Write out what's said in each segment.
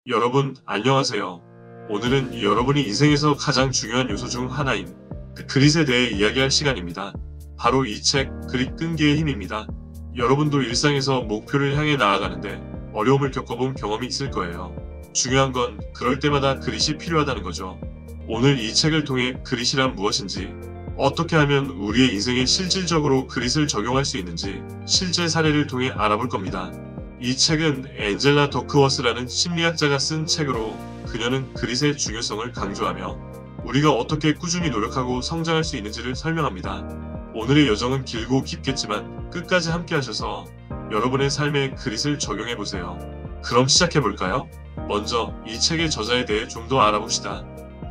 여러분, 안녕하세요. 오늘은 여러분이 인생에서 가장 중요한 요소 중 하나인 그릿에 대해 이야기할 시간입니다. 바로 이 책, 그릿 끈기의 힘입니다. 여러분도 일상에서 목표를 향해 나아가는데 어려움을 겪어본 경험이 있을 거예요. 중요한 건 그럴 때마다 그릿이 필요하다는 거죠. 오늘 이 책을 통해 그릿이란 무엇인지, 어떻게 하면 우리의 인생에 실질적으로 그릿을 적용할 수 있는지 실제 사례를 통해 알아볼 겁니다. 이 책은 앤젤라 더크워스라는 심리학자가 쓴 책으로 그녀는 그릿의 중요성을 강조하며 우리가 어떻게 꾸준히 노력하고 성장할 수 있는지를 설명합니다. 오늘의 여정은 길고 깊겠지만 끝까지 함께 하셔서 여러분의 삶에 그릿을 적용해 보세요. 그럼 시작해 볼까요? 먼저 이 책의 저자에 대해 좀 더 알아봅시다.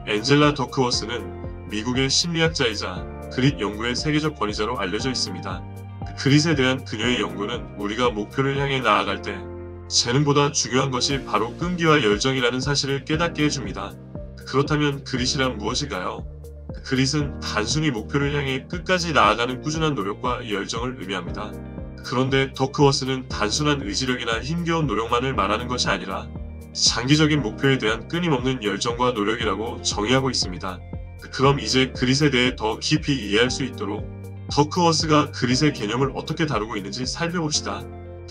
앤젤라 더크워스는 미국의 심리학자이자 그릿 연구의 세계적 권위자로 알려져 있습니다. 그릿에 대한 그녀의 연구는 우리가 목표를 향해 나아갈 때 재능보다 중요한 것이 바로 끈기와 열정이라는 사실을 깨닫게 해줍니다. 그렇다면 그릿이란 무엇일까요? 그릿은 단순히 목표를 향해 끝까지 나아가는 꾸준한 노력과 열정을 의미합니다. 그런데 더크워스는 단순한 의지력이나 힘겨운 노력만을 말하는 것이 아니라 장기적인 목표에 대한 끊임없는 열정과 노력이라고 정의하고 있습니다. 그럼 이제 그릿에 대해 더 깊이 이해할 수 있도록 더크워스가 그릿의 개념을 어떻게 다루고 있는지 살펴봅시다.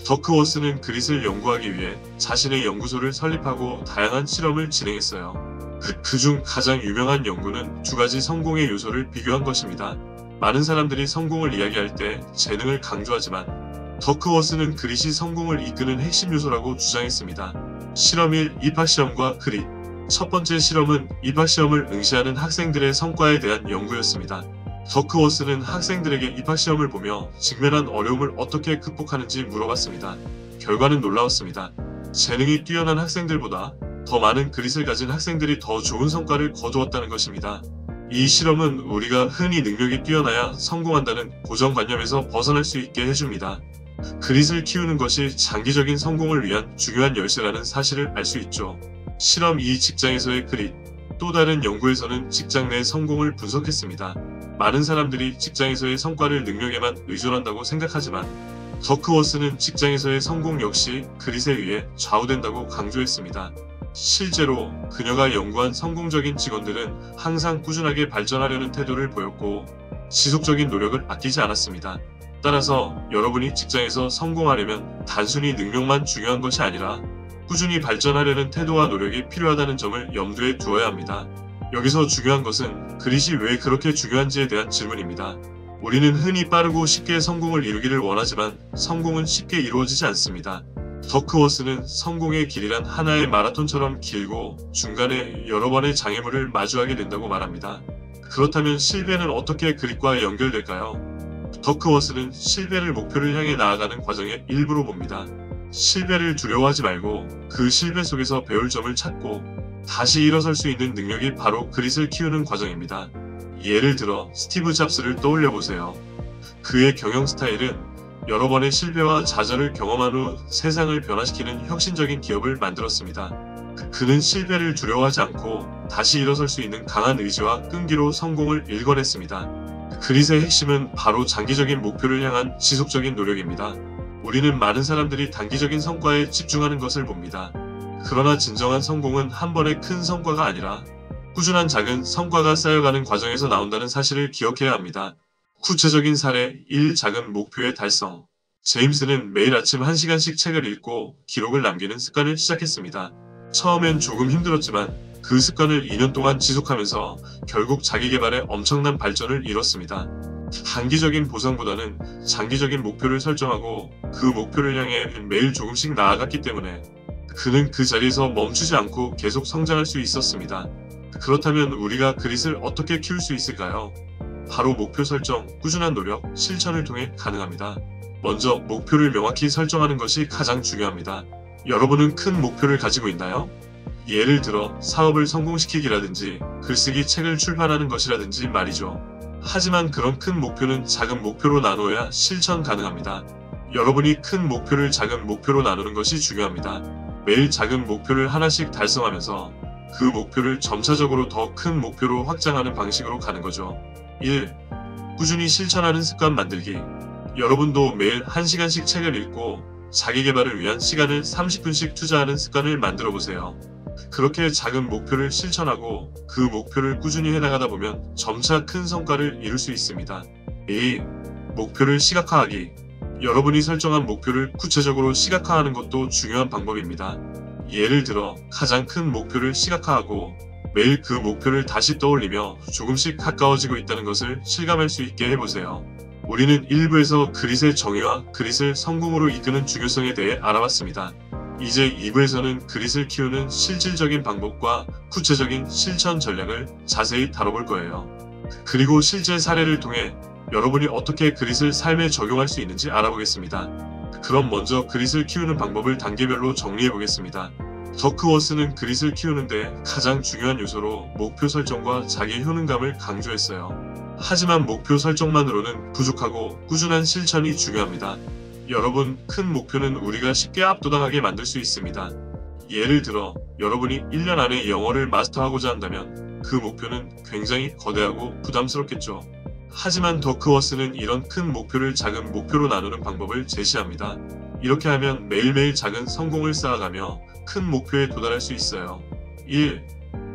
더크워스는 그릿을 연구하기 위해 자신의 연구소를 설립하고 다양한 실험을 진행했어요. 그중 가장 유명한 연구는 두 가지 성공의 요소를 비교한 것입니다. 많은 사람들이 성공을 이야기할 때 재능을 강조하지만 더크워스는 그릿이 성공을 이끄는 핵심 요소라고 주장했습니다. 실험 1. 입학시험과 그릿. 첫 번째 실험은 입학시험을 응시하는 학생들의 성과에 대한 연구였습니다. 더크워스는 학생들에게 입학시험을 보며 직면한 어려움을 어떻게 극복하는지 물어봤습니다. 결과는 놀라웠습니다. 재능이 뛰어난 학생들보다 더 많은 그릿을 가진 학생들이 더 좋은 성과를 거두었다는 것입니다. 이 실험은 우리가 흔히 능력이 뛰어나야 성공한다는 고정관념에서 벗어날 수 있게 해줍니다. 그릿을 키우는 것이 장기적인 성공을 위한 중요한 열쇠라는 사실을 알 수 있죠. 실험 2. 직장에서의 그릿. 또 다른 연구에서는 직장 내 성공을 분석했습니다. 많은 사람들이 직장에서의 성과를 능력에만 의존한다고 생각하지만 더크워스는 직장에서의 성공 역시 그릿에 의해 좌우된다고 강조했습니다. 실제로 그녀가 연구한 성공적인 직원들은 항상 꾸준하게 발전하려는 태도를 보였고 지속적인 노력을 아끼지 않았습니다. 따라서 여러분이 직장에서 성공하려면 단순히 능력만 중요한 것이 아니라 꾸준히 발전하려는 태도와 노력이 필요하다는 점을 염두에 두어야 합니다. 여기서 중요한 것은 그릿이 왜 그렇게 중요한지에 대한 질문입니다. 우리는 흔히 빠르고 쉽게 성공을 이루기를 원하지만 성공은 쉽게 이루어지지 않습니다. 더크워스는 성공의 길이란 하나의 마라톤처럼 길고 중간에 여러 번의 장애물을 마주하게 된다고 말합니다. 그렇다면 실패는 어떻게 그릿과 연결될까요? 더크워스는 실패를 목표를 향해 나아가는 과정의 일부로 봅니다. 실패를 두려워하지 말고 그 실패 속에서 배울 점을 찾고 다시 일어설 수 있는 능력이 바로 그릿을 키우는 과정입니다. 예를 들어 스티브 잡스를 떠올려 보세요. 그의 경영 스타일은 여러 번의 실패와 좌절을 경험한 후 세상을 변화시키는 혁신적인 기업을 만들었습니다. 그는 실패를 두려워하지 않고 다시 일어설 수 있는 강한 의지와 끈기로 성공을 일궈냈습니다. 그릿의 핵심은 바로 장기적인 목표를 향한 지속적인 노력입니다. 우리는 많은 사람들이 단기적인 성과에 집중하는 것을 봅니다. 그러나 진정한 성공은 한 번의 큰 성과가 아니라 꾸준한 작은 성과가 쌓여가는 과정에서 나온다는 사실을 기억해야 합니다. 구체적인 사례 1. 작은 목표의 달성. 제임스는 매일 아침 1시간씩 책을 읽고 기록을 남기는 습관을 시작했습니다. 처음엔 조금 힘들었지만 그 습관을 2년 동안 지속하면서 결국 자기 개발에 엄청난 발전을 이뤘습니다. 단기적인 보상보다는 장기적인 목표를 설정하고 그 목표를 향해 매일 조금씩 나아갔기 때문에 그는 그 자리에서 멈추지 않고 계속 성장할 수 있었습니다. 그렇다면 우리가 그릿을 어떻게 키울 수 있을까요? 바로 목표 설정, 꾸준한 노력, 실천을 통해 가능합니다. 먼저 목표를 명확히 설정하는 것이 가장 중요합니다. 여러분은 큰 목표를 가지고 있나요? 예를 들어 사업을 성공시키기라든지 글쓰기 책을 출판하는 것이라든지 말이죠. 하지만 그런 큰 목표는 작은 목표로 나누어야 실천 가능합니다. 여러분이 큰 목표를 작은 목표로 나누는 것이 중요합니다. 매일 작은 목표를 하나씩 달성하면서 그 목표를 점차적으로 더 큰 목표로 확장하는 방식으로 가는 거죠. 1. 꾸준히 실천하는 습관 만들기. 여러분도 매일 1시간씩 책을 읽고 자기 개발을 위한 시간을 30분씩 투자하는 습관을 만들어 보세요. 그렇게 작은 목표를 실천하고 그 목표를 꾸준히 해나가다 보면 점차 큰 성과를 이룰 수 있습니다. 2. 목표를 시각화하기. 여러분이 설정한 목표를 구체적으로 시각화하는 것도 중요한 방법입니다. 예를 들어 가장 큰 목표를 시각화하고 매일 그 목표를 다시 떠올리며 조금씩 가까워지고 있다는 것을 실감할 수 있게 해보세요. 우리는 1부에서 그릿의 정의와 그릿을 성공으로 이끄는 중요성에 대해 알아봤습니다. 이제 2부에서는 그릿을 키우는 실질적인 방법과 구체적인 실천 전략을 자세히 다뤄볼 거예요. 그리고 실제 사례를 통해 여러분이 어떻게 그릿을 삶에 적용할 수 있는지 알아보겠습니다. 그럼 먼저 그릿을 키우는 방법을 단계별로 정리해 보겠습니다. 더크워스는 그릿을 키우는데 가장 중요한 요소로 목표 설정과 자기 효능감을 강조했어요. 하지만 목표 설정만으로는 부족하고 꾸준한 실천이 중요합니다. 여러분, 큰 목표는 우리가 쉽게 압도당하게 만들 수 있습니다. 예를 들어 여러분이 1년 안에 영어를 마스터하고자 한다면 그 목표는 굉장히 거대하고 부담스럽겠죠. 하지만 더크워스는 이런 큰 목표를 작은 목표로 나누는 방법을 제시합니다. 이렇게 하면 매일매일 작은 성공을 쌓아가며 큰 목표에 도달할 수 있어요. 1.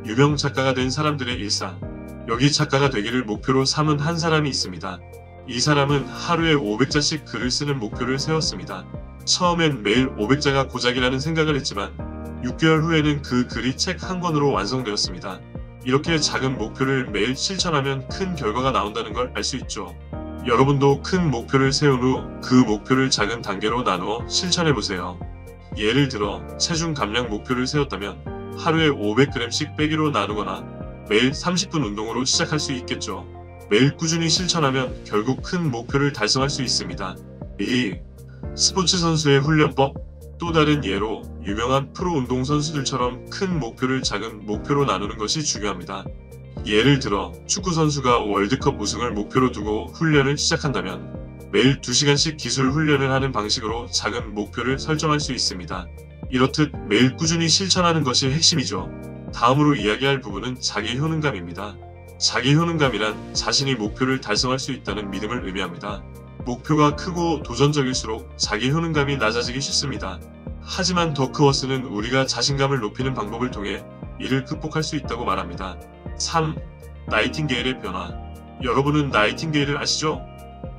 유명 작가가 된 사람들의 일상. 여기 작가가 되기를 목표로 삼은 한 사람이 있습니다. 이 사람은 하루에 500자씩 글을 쓰는 목표를 세웠습니다. 처음엔 매일 500자가 고작이라는 생각을 했지만 6개월 후에는 그 글이 책 한 권으로 완성되었습니다. 이렇게 작은 목표를 매일 실천하면 큰 결과가 나온다는 걸 알 수 있죠. 여러분도 큰 목표를 세운 후 그 목표를 작은 단계로 나누어 실천해보세요. 예를 들어 체중 감량 목표를 세웠다면 하루에 500g씩 빼기로 나누거나 매일 30분 운동으로 시작할 수 있겠죠. 매일 꾸준히 실천하면 결국 큰 목표를 달성할 수 있습니다. 2. 스포츠 선수의 훈련법. 또 다른 예로 유명한 프로 운동선수들처럼 큰 목표를 작은 목표로 나누는 것이 중요합니다. 예를 들어 축구 선수가 월드컵 우승을 목표로 두고 훈련을 시작한다면 매일 2시간씩 기술 훈련을 하는 방식으로 작은 목표를 설정할 수 있습니다. 이렇듯 매일 꾸준히 실천하는 것이 핵심이죠. 다음으로 이야기할 부분은 자기 효능감입니다. 자기 효능감이란 자신이 목표를 달성할 수 있다는 믿음을 의미합니다. 목표가 크고 도전적일수록 자기 효능감이 낮아지기 쉽습니다. 하지만 더크워스는 우리가 자신감을 높이는 방법을 통해 이를 극복할 수 있다고 말합니다. 3. 나이팅게일의 변화. 여러분은 나이팅게일을 아시죠?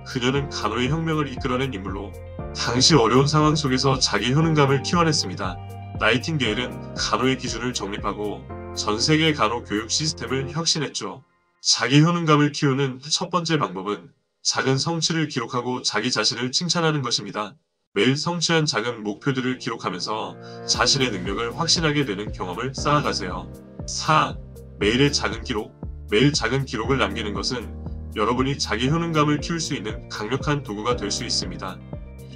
그녀는 간호의 혁명을 이끌어낸 인물로 당시 어려운 상황 속에서 자기 효능감을 키워냈습니다. 나이팅게일은 간호의 기준을 정립하고 전 세계 간호 교육 시스템을 혁신했죠. 자기 효능감을 키우는 첫 번째 방법은 작은 성취를 기록하고 자기 자신을 칭찬하는 것입니다. 매일 성취한 작은 목표들을 기록하면서 자신의 능력을 확신하게 되는 경험을 쌓아가세요. 4. 매일의 작은 기록. 매일 작은 기록을 남기는 것은 여러분이 자기 효능감을 키울 수 있는 강력한 도구가 될 수 있습니다.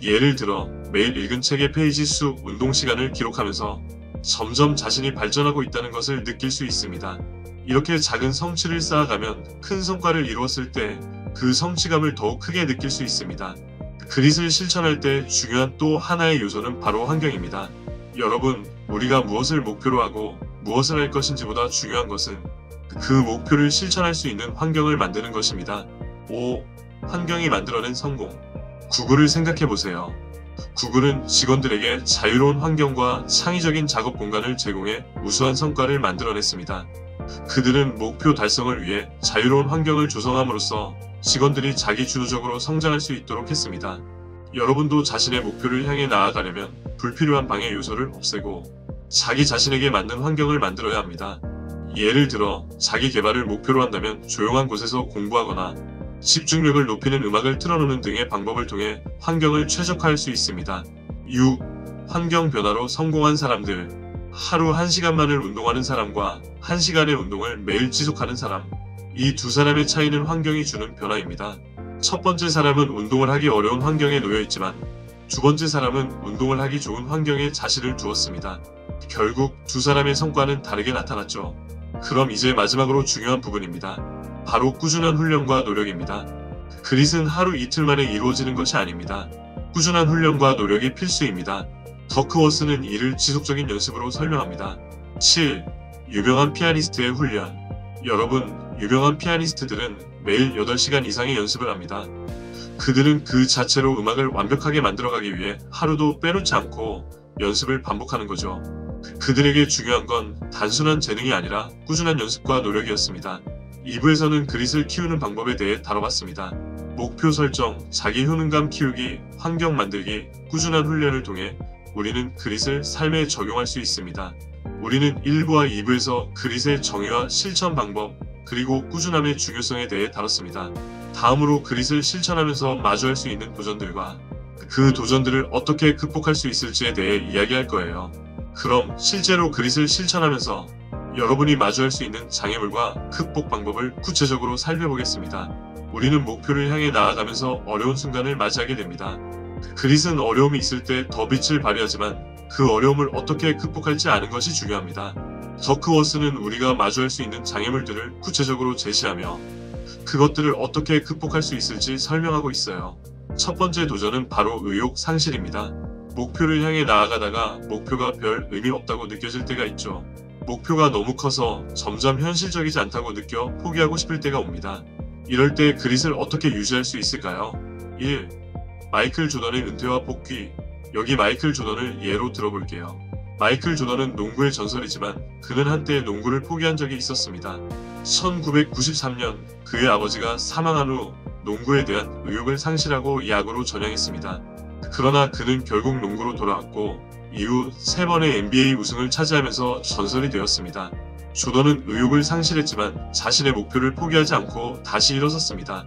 예를 들어 매일 읽은 책의 페이지 수, 운동 시간을 기록하면서 점점 자신이 발전하고 있다는 것을 느낄 수 있습니다. 이렇게 작은 성취를 쌓아가면 큰 성과를 이루었을 때 그 성취감을 더욱 크게 느낄 수 있습니다. 그릿을 실천할 때 중요한 또 하나의 요소는 바로 환경입니다. 여러분, 우리가 무엇을 목표로 하고 무엇을 할 것인지보다 중요한 것은 그 목표를 실천할 수 있는 환경을 만드는 것입니다. 5. 환경이 만들어낸 성공. 구글을 생각해보세요. 구글은 직원들에게 자유로운 환경과 창의적인 작업 공간을 제공해 우수한 성과를 만들어냈습니다. 그들은 목표 달성을 위해 자유로운 환경을 조성함으로써 직원들이 자기주도적으로 성장할 수 있도록 했습니다. 여러분도 자신의 목표를 향해 나아가려면 불필요한 방해 요소를 없애고 자기 자신에게 맞는 환경을 만들어야 합니다. 예를 들어 자기 개발을 목표로 한다면 조용한 곳에서 공부하거나 집중력을 높이는 음악을 틀어놓는 등의 방법을 통해 환경을 최적화할 수 있습니다. 6. 환경 변화로 성공한 사람들. 하루 1시간만을 운동하는 사람과 1시간의 운동을 매일 지속하는 사람. 이 두 사람의 차이는 환경이 주는 변화입니다. 첫 번째 사람은 운동을 하기 어려운 환경에 놓여 있지만 두 번째 사람은 운동을 하기 좋은 환경에 자신을 두었습니다. 결국 두 사람의 성과는 다르게 나타났죠. 그럼 이제 마지막으로 중요한 부분입니다. 바로 꾸준한 훈련과 노력입니다. 그릿은 하루 이틀 만에 이루어지는 것이 아닙니다. 꾸준한 훈련과 노력이 필수입니다. 더크워스는 이를 지속적인 연습으로 설명합니다. 7. 유명한 피아니스트의 훈련. 여러분, 유명한 피아니스트들은 매일 8시간 이상의 연습을 합니다. 그들은 그 자체로 음악을 완벽하게 만들어가기 위해 하루도 빼놓지 않고 연습을 반복하는 거죠. 그들에게 중요한 건 단순한 재능이 아니라 꾸준한 연습과 노력이었습니다. 2부에서는 그릿을 키우는 방법에 대해 다뤄봤습니다. 목표 설정, 자기 효능감 키우기, 환경 만들기, 꾸준한 훈련을 통해 우리는 그릿을 삶에 적용할 수 있습니다. 우리는 1부와 2부에서 그릿의 정의와 실천 방법, 그리고 꾸준함의 중요성에 대해 다뤘습니다. 다음으로 그릿을 실천하면서 마주할 수 있는 도전들과 그 도전들을 어떻게 극복할 수 있을지에 대해 이야기할 거예요. 그럼 실제로 그릿을 실천하면서 여러분이 마주할 수 있는 장애물과 극복 방법을 구체적으로 살펴보겠습니다. 우리는 목표를 향해 나아가면서 어려운 순간을 맞이하게 됩니다. 그릿은 어려움이 있을 때 더 빛을 발휘하지만 그 어려움을 어떻게 극복할지 아는 것이 중요합니다. 더크워스는 우리가 마주할 수 있는 장애물들을 구체적으로 제시하며 그것들을 어떻게 극복할 수 있을지 설명하고 있어요. 첫 번째 도전은 바로 의욕 상실입니다. 목표를 향해 나아가다가 목표가 별 의미 없다고 느껴질 때가 있죠. 목표가 너무 커서 점점 현실적이지 않다고 느껴 포기하고 싶을 때가 옵니다. 이럴 때 그릿을 어떻게 유지할 수 있을까요? 1. 마이클 조던의 은퇴와 복귀. 여기 마이클 조던을 예로 들어볼게요. 마이클 조던은 농구의 전설이지만 그는 한때 농구를 포기한 적이 있었습니다. 1993년 그의 아버지가 사망한 후 농구에 대한 의욕을 상실하고 야구로 전향했습니다. 그러나 그는 결국 농구로 돌아왔고 이후 3번의 NBA 우승을 차지하면서 전설이 되었습니다. 조던은 의욕을 상실했지만 자신의 목표를 포기하지 않고 다시 일어섰습니다.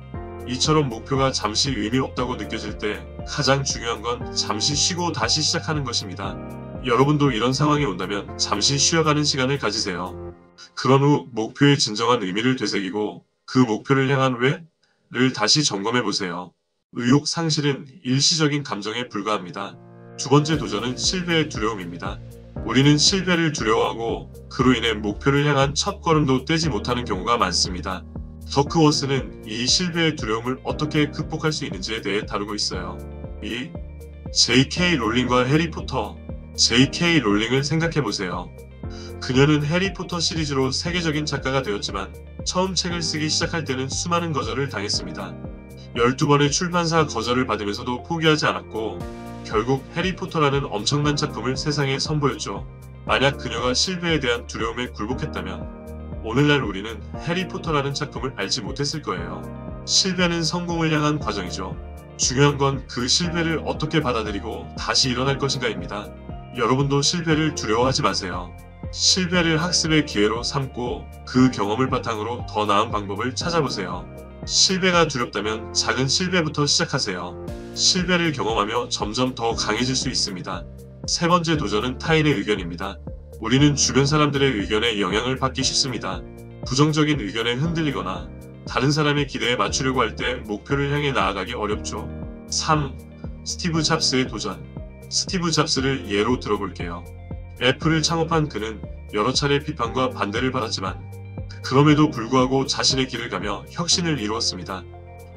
이처럼 목표가 잠시 의미 없다고 느껴질 때 가장 중요한 건 잠시 쉬고 다시 시작하는 것입니다. 여러분도 이런 상황이 온다면 잠시 쉬어가는 시간을 가지세요. 그런 후 목표의 진정한 의미를 되새기고 그 목표를 향한 왜를 다시 점검해 보세요. 의욕 상실은 일시적인 감정에 불과합니다. 두 번째 도전은 실패의 두려움입니다. 우리는 실패를 두려워하고 그로 인해 목표를 향한 첫 걸음도 떼지 못하는 경우가 많습니다. 더크워스는 이 실패의 두려움을 어떻게 극복할 수 있는지에 대해 다루고 있어요. 2. J.K. 롤링과 해리포터. J.K. 롤링을 생각해보세요. 그녀는 해리포터 시리즈로 세계적인 작가가 되었지만 처음 책을 쓰기 시작할 때는 수많은 거절을 당했습니다. 12번의 출판사 거절을 받으면서도 포기하지 않았고 결국 해리포터라는 엄청난 작품을 세상에 선보였죠. 만약 그녀가 실패에 대한 두려움에 굴복했다면 오늘날 우리는 해리포터라는 작품을 알지 못했을 거예요. 실패는 성공을 향한 과정이죠. 중요한 건 그 실패를 어떻게 받아들이고 다시 일어날 것인가입니다. 여러분도 실패를 두려워하지 마세요. 실패를 학습의 기회로 삼고 그 경험을 바탕으로 더 나은 방법을 찾아보세요. 실패가 두렵다면 작은 실패부터 시작하세요. 실패를 경험하며 점점 더 강해질 수 있습니다. 세 번째 도전은 타인의 의견입니다. 우리는 주변 사람들의 의견에 영향을 받기 쉽습니다. 부정적인 의견에 흔들리거나 다른 사람의 기대에 맞추려고 할 때 목표를 향해 나아가기 어렵죠. 3. 스티브 잡스의 도전. 스티브 잡스를 예로 들어볼게요. 애플을 창업한 그는 여러 차례 비판과 반대를 받았지만 그럼에도 불구하고 자신의 길을 가며 혁신을 이루었습니다.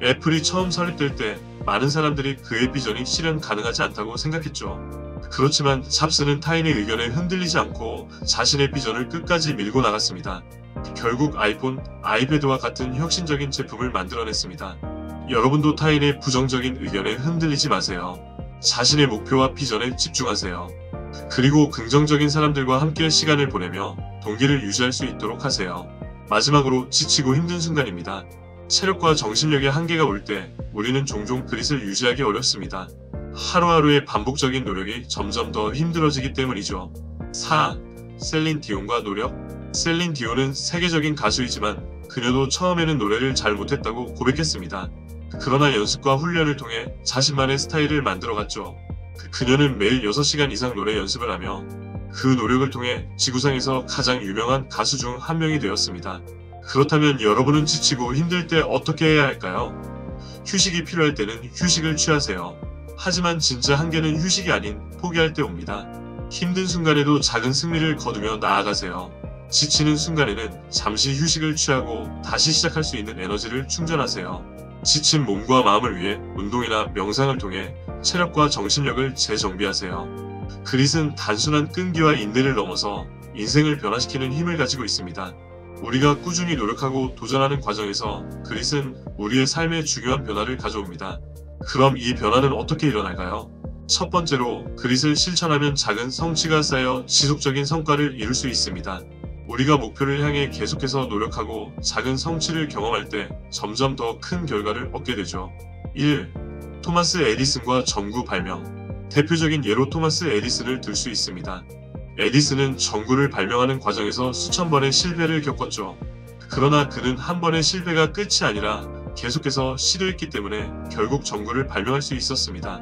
애플이 처음 설립될 때 많은 사람들이 그의 비전이 실현 가능하지 않다고 생각했죠. 그렇지만 잡스는 타인의 의견에 흔들리지 않고 자신의 비전을 끝까지 밀고 나갔습니다. 결국 아이폰, 아이패드와 같은 혁신적인 제품을 만들어냈습니다. 여러분도 타인의 부정적인 의견에 흔들리지 마세요. 자신의 목표와 비전에 집중하세요. 그리고 긍정적인 사람들과 함께 시간을 보내며 동기를 유지할 수 있도록 하세요. 마지막으로 지치고 힘든 순간입니다. 체력과 정신력의 한계가 올 때 우리는 종종 그릿을 유지하기 어렵습니다. 하루하루의 반복적인 노력이 점점 더 힘들어지기 때문이죠. 4. 셀린 디온과 노력. 셀린 디온은 세계적인 가수이지만 그녀도 처음에는 노래를 잘 못했다고 고백했습니다. 그러나 연습과 훈련을 통해 자신만의 스타일을 만들어갔죠. 그녀는 매일 6시간 이상 노래 연습을 하며 그 노력을 통해 지구상에서 가장 유명한 가수 중 한 명이 되었습니다. 그렇다면 여러분은 지치고 힘들 때 어떻게 해야 할까요? 휴식이 필요할 때는 휴식을 취하세요. 하지만 진짜 한계는 휴식이 아닌 포기할 때 옵니다. 힘든 순간에도 작은 승리를 거두며 나아가세요. 지치는 순간에는 잠시 휴식을 취하고 다시 시작할 수 있는 에너지를 충전하세요. 지친 몸과 마음을 위해 운동이나 명상을 통해 체력과 정신력을 재정비하세요. 그릿은 단순한 끈기와 인내를 넘어서 인생을 변화시키는 힘을 가지고 있습니다. 우리가 꾸준히 노력하고 도전하는 과정에서 그릿은 우리의 삶에 중요한 변화를 가져옵니다. 그럼 이 변화는 어떻게 일어날까요? 첫 번째로 그릿을 실천하면 작은 성취가 쌓여 지속적인 성과를 이룰 수 있습니다. 우리가 목표를 향해 계속해서 노력하고 작은 성취를 경험할 때 점점 더 큰 결과를 얻게 되죠. 1. 토마스 에디슨과 전구 발명. 대표적인 예로 토마스 에디슨을 들 수 있습니다. 에디슨은 전구를 발명하는 과정에서 수천 번의 실패를 겪었죠. 그러나 그는 한 번의 실패가 끝이 아니라 계속해서 시도했기 때문에 결국 전구를 발명할 수 있었습니다.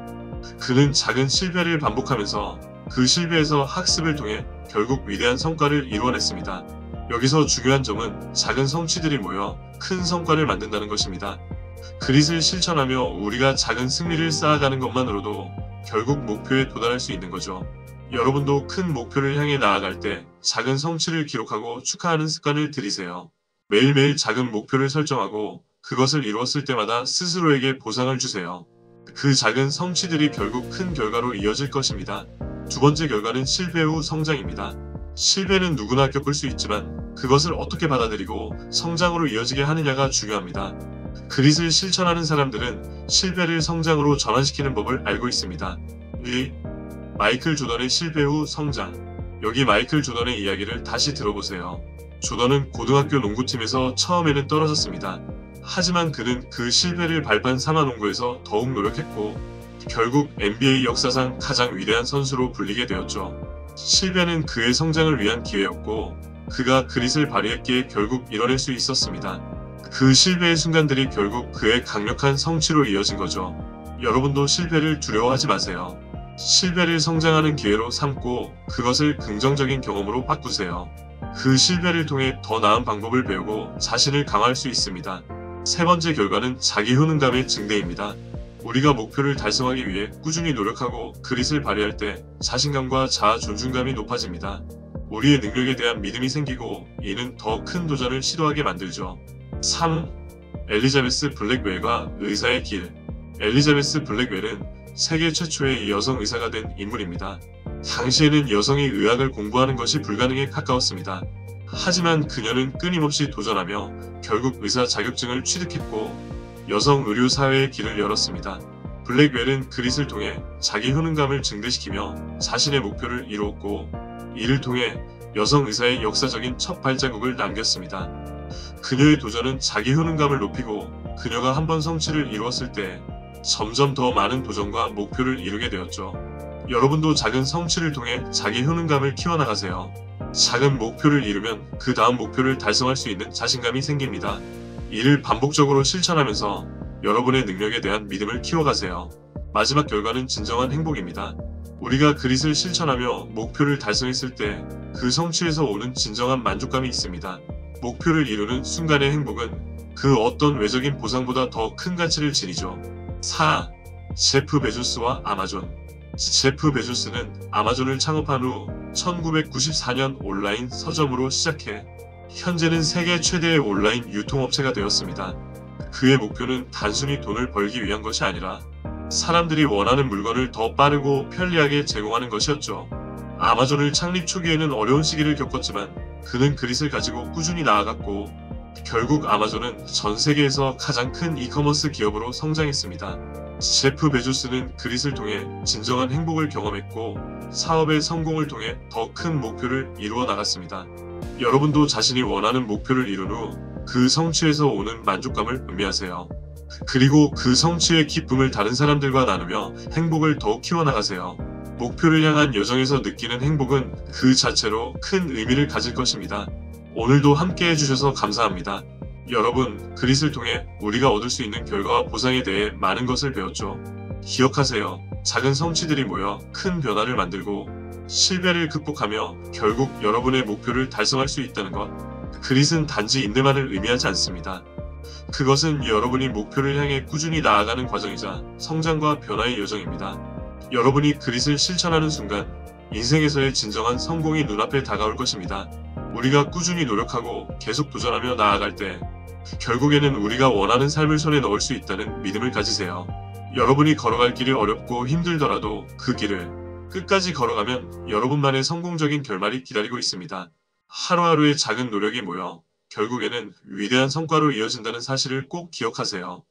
그는 작은 실패를 반복하면서 그 실패에서 학습을 통해 결국 위대한 성과를 이루어냈습니다. 여기서 중요한 점은 작은 성취들이 모여 큰 성과를 만든다는 것입니다. 그릿을 실천하며 우리가 작은 승리를 쌓아가는 것만으로도 결국 목표에 도달할 수 있는 거죠. 여러분도 큰 목표를 향해 나아갈 때 작은 성취를 기록하고 축하하는 습관을 들이세요. 매일매일 작은 목표를 설정하고 그것을 이루었을 때마다 스스로에게 보상을 주세요. 그 작은 성취들이 결국 큰 결과로 이어질 것입니다. 두 번째 결과는 실패 후 성장입니다. 실패는 누구나 겪을 수 있지만 그것을 어떻게 받아들이고 성장으로 이어지게 하느냐가 중요합니다. 그릿을 실천하는 사람들은 실패를 성장으로 전환시키는 법을 알고 있습니다. 1. 마이클 조던의 실패 후 성장. 여기 마이클 조던의 이야기를 다시 들어보세요. 조던은 고등학교 농구팀에서 처음에는 떨어졌습니다. 하지만 그는 그 실패를 발판 삼아 농구에서 더욱 노력했고 결국 NBA 역사상 가장 위대한 선수로 불리게 되었죠. 실패는 그의 성장을 위한 기회였고 그가 그릿을 발휘했기에 결국 이뤄낼 수 있었습니다. 그 실패의 순간들이 결국 그의 강력한 성취로 이어진 거죠. 여러분도 실패를 두려워하지 마세요. 실패를 성장하는 기회로 삼고 그것을 긍정적인 경험으로 바꾸세요. 그 실패를 통해 더 나은 방법을 배우고 자신을 강화할 수 있습니다. 세 번째 결과는 자기 효능감의 증대입니다. 우리가 목표를 달성하기 위해 꾸준히 노력하고 그릿을 발휘할 때 자신감과 자아 존중감이 높아집니다. 우리의 능력에 대한 믿음이 생기고 이는 더 큰 도전을 시도하게 만들죠. 3. 엘리자베스 블랙웰과 의사의 길. 엘리자베스 블랙웰은 세계 최초의 여성 의사가 된 인물입니다. 당시에는 여성이 의학을 공부하는 것이 불가능에 가까웠습니다. 하지만 그녀는 끊임없이 도전하며 결국 의사 자격증을 취득했고 여성 의료 사회의 길을 열었습니다. 블랙웰은 그릿을 통해 자기 효능감을 증대시키며 자신의 목표를 이루었고 이를 통해 여성 의사의 역사적인 첫 발자국을 남겼습니다. 그녀의 도전은 자기 효능감을 높이고 그녀가 한 번 성취를 이루었을 때 점점 더 많은 도전과 목표를 이루게 되었죠. 여러분도 작은 성취를 통해 자기 효능감을 키워나가세요. 작은 목표를 이루면 그 다음 목표를 달성할 수 있는 자신감이 생깁니다. 이를 반복적으로 실천하면서 여러분의 능력에 대한 믿음을 키워가세요. 마지막 결과는 진정한 행복입니다. 우리가 그릿을 실천하며 목표를 달성했을 때 그 성취에서 오는 진정한 만족감이 있습니다. 목표를 이루는 순간의 행복은 그 어떤 외적인 보상보다 더 큰 가치를 지니죠. 4. 제프 베조스와 아마존. 제프 베조스는 아마존을 창업한 후 1994년 온라인 서점으로 시작해 현재는 세계 최대의 온라인 유통업체가 되었습니다. 그의 목표는 단순히 돈을 벌기 위한 것이 아니라 사람들이 원하는 물건을 더 빠르고 편리하게 제공하는 것이었죠. 아마존을 창립 초기에는 어려운 시기를 겪었지만 그는 그릿을 가지고 꾸준히 나아갔고 결국 아마존은 전 세계에서 가장 큰 이커머스 기업으로 성장했습니다. 제프 베조스는 그릿을 통해 진정한 행복을 경험했고 사업의 성공을 통해 더 큰 목표를 이루어 나갔습니다. 여러분도 자신이 원하는 목표를 이룬 후 그 성취에서 오는 만족감을 의미하세요. 그리고 그 성취의 기쁨을 다른 사람들과 나누며 행복을 더욱 키워나가세요. 목표를 향한 여정에서 느끼는 행복은 그 자체로 큰 의미를 가질 것입니다. 오늘도 함께 해주셔서 감사합니다. 여러분, 그릿을 통해 우리가 얻을 수 있는 결과와 보상에 대해 많은 것을 배웠죠. 기억하세요. 작은 성취들이 모여 큰 변화를 만들고 실패를 극복하며 결국 여러분의 목표를 달성할 수 있다는 것. 그릿은 단지 인내만을 의미하지 않습니다. 그것은 여러분이 목표를 향해 꾸준히 나아가는 과정이자 성장과 변화의 여정입니다. 여러분이 그릿을 실천하는 순간 인생에서의 진정한 성공이 눈앞에 다가올 것입니다. 우리가 꾸준히 노력하고 계속 도전하며 나아갈 때 결국에는 우리가 원하는 삶을 손에 넣을 수 있다는 믿음을 가지세요. 여러분이 걸어갈 길이 어렵고 힘들더라도 그 길을 끝까지 걸어가면 여러분만의 성공적인 결말이 기다리고 있습니다. 하루하루의 작은 노력이 모여 결국에는 위대한 성과로 이어진다는 사실을 꼭 기억하세요.